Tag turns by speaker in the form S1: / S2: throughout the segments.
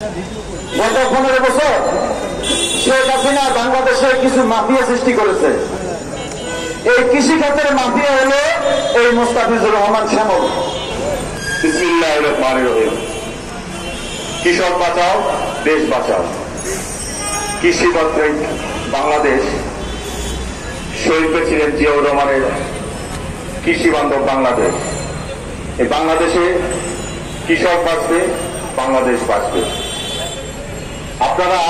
S1: গত 15 বছর শেখ হাসিনা বাংলাদেশে কিছু মাফিয়া সৃষ্টি করেছে। এই কৃষি খাতের মাফিয়া হলো এই মোস্তাফিজুর রহমান শ্যামল।
S2: বিসমিল্লাহির রহমানির রহিম। কৃষক বাঁচাও, দেশ বাঁচাও। কৃষিভিত্তিক বাংলাদেশ, শহীদ প্রেসিডেন্ট জিয়াউর রহমানের কৃষি বান্ধব বাংলাদেশ। এই বাংলাদেশে কৃষক বাঁচবে, বাংলাদেশ বাঁচবে। আপনারা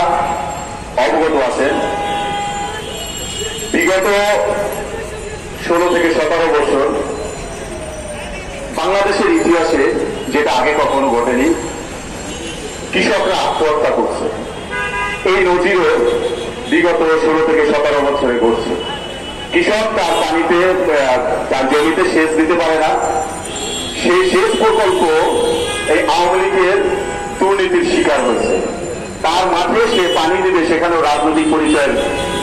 S2: অবগত আছেন, বিগত 16 থেকে 17 বছর বাংলাদেশের ইতিহাসে যেটা আগে কখনো ঘটেনি, কৃষকরা আত্মহত্যা করছে। এই নজিরও বিগত 16 থেকে 17 বছরে ঘটছে। কৃষক তার পানিতে, তার জমিতে সেচ দিতে পারে না। সেই সেচ প্রকল্প এই আওয়ামী লীগের দুর্নীতির শিকার হয়েছে। তার মাঠে সে পানি দিবে, সেখানেও রাজনৈতিক পরিচয়ের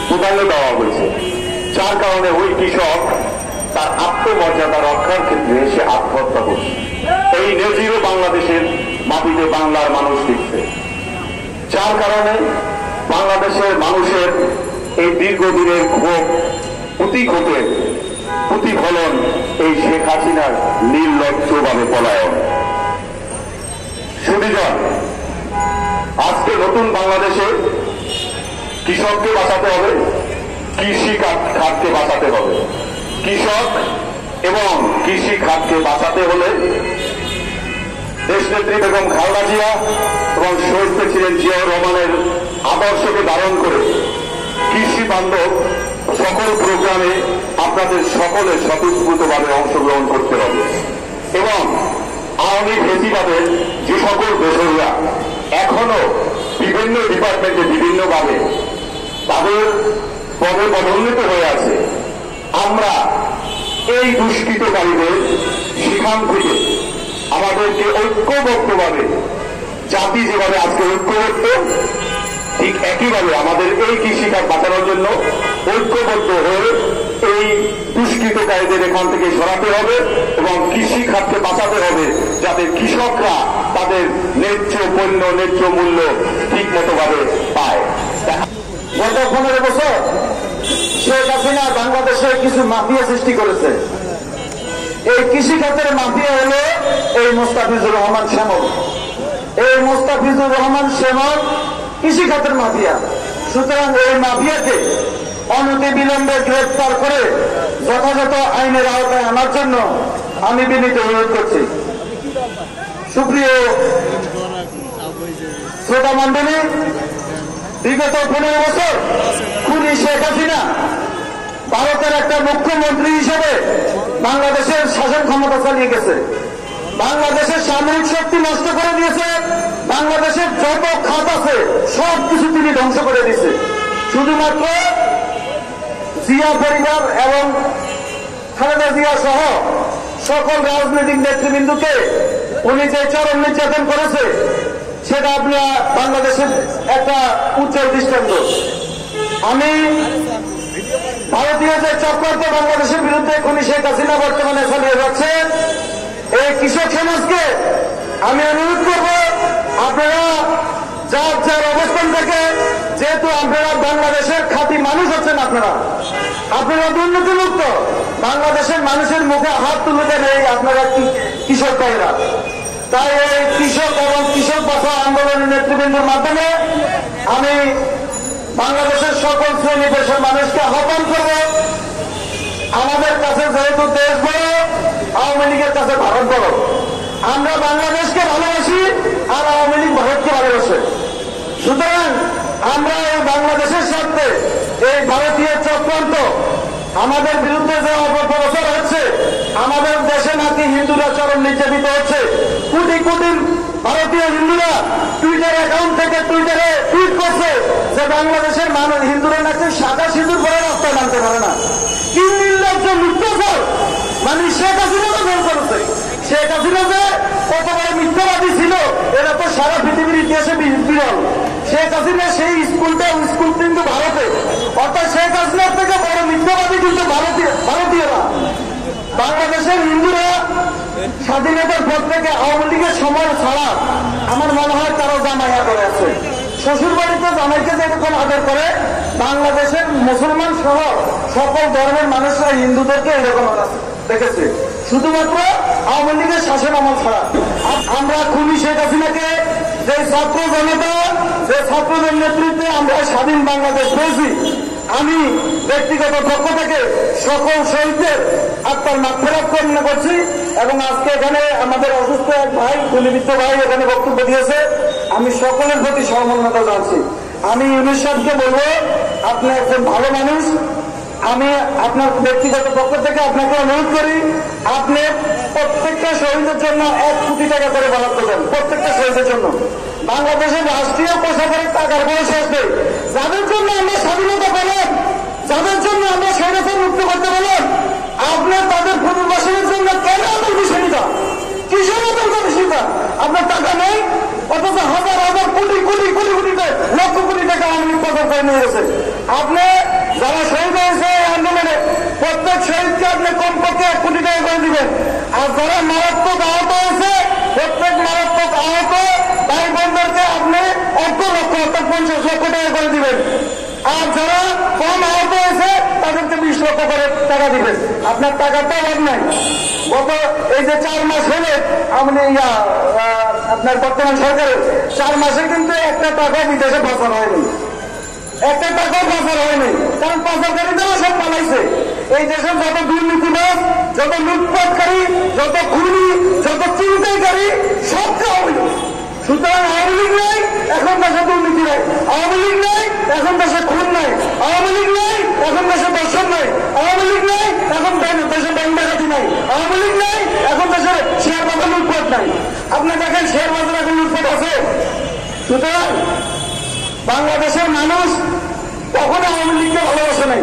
S2: প্রাধান্য দেওয়া হয়েছে। যার কারণে ওই কৃষক তার আত্মমর্যাদা রক্ষার ক্ষেত্রে সে আত্মহত্যা করছে। এই নজিরও বাংলাদেশের মাটিতে বাংলার মানুষ দেখছে। যার কারণে বাংলাদেশের মানুষের এই দীর্ঘদিনের ক্ষোভ প্রতিফলন এই শেখ হাসিনার নির্লজ্জভাবে পলায়ন। সুবিধা, আজকে নতুন বাংলাদেশে কৃষককে বাঁচাতে হবে, কৃষি খাতকে বাঁচাতে হবে। কৃষক এবং কৃষি খাতকে বাঁচাতে হলে দেশনেত্রী বেগম খালেদা জিয়া এবং শহীদ প্রেসিডেন্ট জিয়াউর রহমানের আদর্শকে ধারণ করে কৃষি বান্ধব সকল প্রোগ্রামে আপনাদের সকলে স্বতঃস্ফূর্তভাবে অংশগ্রহণ করতে হবে। এবং আওয়ামী ফেসিবাদের যে সকল দোসররা এখনো বিভিন্ন ডিপার্টমেন্টে বিভিন্নভাবে তাদের পদে পদোন্নীত হয়ে আছে, আমরা এই দুষ্কৃতকারীদের সেখান থেকে আমাদেরকে ঐক্যবদ্ধভাবে, জাতি যেভাবে আজকে ঐক্যবদ্ধ, ঠিক একইভাবে আমাদের এই কৃষিকাজ বাঁচানোর জন্য ঐক্যবদ্ধ হয়ে এই দুষ্কৃতকারীদের এখান থেকে সরাতে হবে এবং কৃষি খাতকে বাঁচাতে হবে, যাতে কৃষকরা তাদের ন্যায্য পণ্য, ন্যায্য মূল্য ঠিক মতো ভাবে পায়।
S1: গত 15 বছর শেখ হাসিনা বাংলাদেশে কিছু মাফিয়া সৃষ্টি করেছে। এই কৃষি খাতের মাফিয়া হলো এই মোস্তাফিজুর রহমান শ্যামল। এই মোস্তাফিজুর রহমান শ্যামল কৃষি খাতের মাফিয়া। সুতরাং এই মাফিয়াকে অনতি বিলম্বে গ্রেফতার করে যথাযথ আইনের আওতায় আনার জন্য আমি বিনীত অনুরোধ করছি। সুপ্রিয় শ্রোতা মন্ডলী, বিগত 15 বছর খুনি শেখ হাসিনা ভারতের একটা মুখ্যমন্ত্রী হিসেবে বাংলাদেশের শাসন ক্ষমতা চালিয়ে গেছে। বাংলাদেশের সামরিক শক্তি নষ্ট করে দিয়েছে। বাংলাদেশের যত খাত আছে সবকিছু তিনি ধ্বংস করে দিয়েছে। শুধুমাত্র জিয়া পরিবার এবং খালেদা জিয়া সহ সকল রাজনৈতিক নেতৃবৃন্দকে উনি যে চরম নির্যাতন করেছে, সেটা আপনার বাংলাদেশের একটা উজ্জ্বল দৃষ্টান্ত। আমি ভারতীয় যে চক্রান্ত বাংলাদেশের বিরুদ্ধে খুনি শেখ হাসিনা বর্তমানে চালিয়ে যাচ্ছে, এই কৃষক সমাজকে আমি অনুরোধ করব, আপনারা যার যার অবস্থান থেকে, যেহেতু আপনারা বাংলাদেশের খাঁটি মানুষ হচ্ছেন, আপনারা দুর্নীতিমুক্ত বাংলাদেশের মানুষের মুখে হাত তুলে দেন এই আপনারা কৃষক ভাইরা। তাই এই কৃষক এবং কৃষক বাঁচাও আন্দোলনের নেতৃবৃন্দের মাধ্যমে আমি বাংলাদেশের সকল শ্রেণী পেশার মানুষকে আহ্বান করব, আমাদের কাছে যেহেতু দেশ বড়, আওয়ামী লীগের কাছে ভারত বড়। আমরা বাংলাদেশকে ভালোবাসি আর আওয়ামী লীগ ভারতকে ভালোবাসে। সুতরাং আমরা এই বাংলাদেশের স্বার্থে এই ভারতীয় চক্রান্ত আমাদের বিরুদ্ধে যে অপপ্রচার হচ্ছে, আমাদের দেশে নাকি হিন্দুরা চরম নির্যাতিত হচ্ছে, কোটি কোটি ভারতীয় হিন্দুরা টুইটার অ্যাকাউন্ট থেকে টুইটারে টুইট করছে যে বাংলাদেশের মানুষ হিন্দুরা নাকি সাদা সিঁদুর পরে রাস্তায় নামতে পারে না। কি নির্লজ্জ মিথ্যাচার! মানে শেখ হাসিনা তো বের করেছে। শেখ হাসিনা যে কত বড় মিথ্যাবাদী ছিল এটা তো সারা পৃথিবীর ইতিহাসে বিরল। শেখ হাসিনা সেই স্কুল কিন্তু ভারতে, অর্থাৎ শেখ হাসিনার থেকে বড় মিথ্যাবাদী কিন্তু ভারতীয়রা। বাংলাদেশের হিন্দুরা স্বাধীনতার পর থেকে আওয়ামী লীগের সময় ছাড়া আমার মনে হয় তারা জামাই আদর আছে। শ্বশুর বাড়িতে জামাইকে যেরকম আদর করে বাংলাদেশের মুসলমান সহ সকল ধর্মের মানুষরা হিন্দুদেরকে এরকম দেখেছে, শুধুমাত্র আওয়ামী লীগের শাসন আমল ছাড়া। আমরা খুনি শেখ হাসিনাকে যে ছাত্র জনতা, যে ছাত্রদের নেতৃত্বে আমরা স্বাধীন বাংলাদেশ পেয়েছি, আমি ব্যক্তিগত পক্ষ থেকে সকল শহীদদের আত্মার মাগফিরাত কামনা করছি। এবং আজকে এখানে আমাদের অসুস্থ এক ভাই, গুলিবিদ্ধ ভাই এখানে বক্তব্য দিয়েছে, আমি সকলের প্রতি সমবেদনা জানাচ্ছি। আমি ইউনুস সাহেবকে বলবো, আপনি একজন ভালো মানুষ, আমি আপনার ব্যক্তিগত পক্ষ থেকে আপনাকে অনুরোধ করি, আপনি প্রত্যেকটা শহীদের জন্য 1 কোটি টাকা করে বরাদ্দ দেন, প্রত্যেকটা শহীদের জন্য। বাংলাদেশের রাষ্ট্রীয় পোশাকের টাকার বয়স আসবে, যাদের জন্য আমরা স্বাধীনতা পেলাম, যাদের জন্য আমরা স্বৈরাচার মুক্ত করতে পারলাম, আপনার তাদের পুনর্বাসনের জন্য কেন আমাদের বিষয়টা, কিসের আমাদের বিষয়টা? আপনার টাকা নেই, অথচ হাজার হাজার কোটি কোটি কোটি কোটি লক্ষ কোটি টাকা আওয়ামী লীগ প্রদান করে নিয়ে গেছে। আপনি যারা শহীদ হয়েছে এই আন্দোলনে প্রত্যেক শহীদকে আপনি কমপক্ষে 1 কোটি টাকা করে দিবেন। আর যারা মারাত্মক আহত হয়েছে প্রত্যেক মারাত্মক আহত ভাই বোনদেরকে আপনি 1 লক্ষ অর্থাৎ 50 লক্ষ টাকা করে দিবেন। আর যারা কম আহত হয়েছে তাদেরকে 20 লক্ষ করে টাকা দিবেন। আপনার টাকার তো অভাব নাই। গত এই যে 4 মাস হলে আপনি আপনার বর্তমান সরকারের 4 মাসে কিন্তু একটা টাকা বিদেশে পাচার হয়নি, একটা টাকাও পাচার হয়নি, কারণ পাচারকারীদেরও সব পালাইছে। এই দেশের যত দুর্নীতিবাজ, যত লুটপাটকারী, যত খুনি, যত চিন্তাইকারী সব আওয়ামী লীগ। সুতরাং আওয়ামী লীগ নাই, এখন দেশে দুর্নীতি নাই। আওয়ামী লীগ নাই, এখন দেশে খুন নাই। আওয়ামী লীগ নাই, এখন দেশে দর্শন নাই। আওয়ামী লীগ নাই, এখন দেশে ব্যাংক ডাকাতি নাই। আওয়ামী লীগ নাই, এখন দেশে শেয়ার বাজার লুটপাট নাই। আপনি দেখেন শেয়ার বাজার এখন লুটপাট আছে। সুতরাং বাংলাদেশের মানুষ কখনো আওয়ামী লীগকে ভালোবাসে নাই।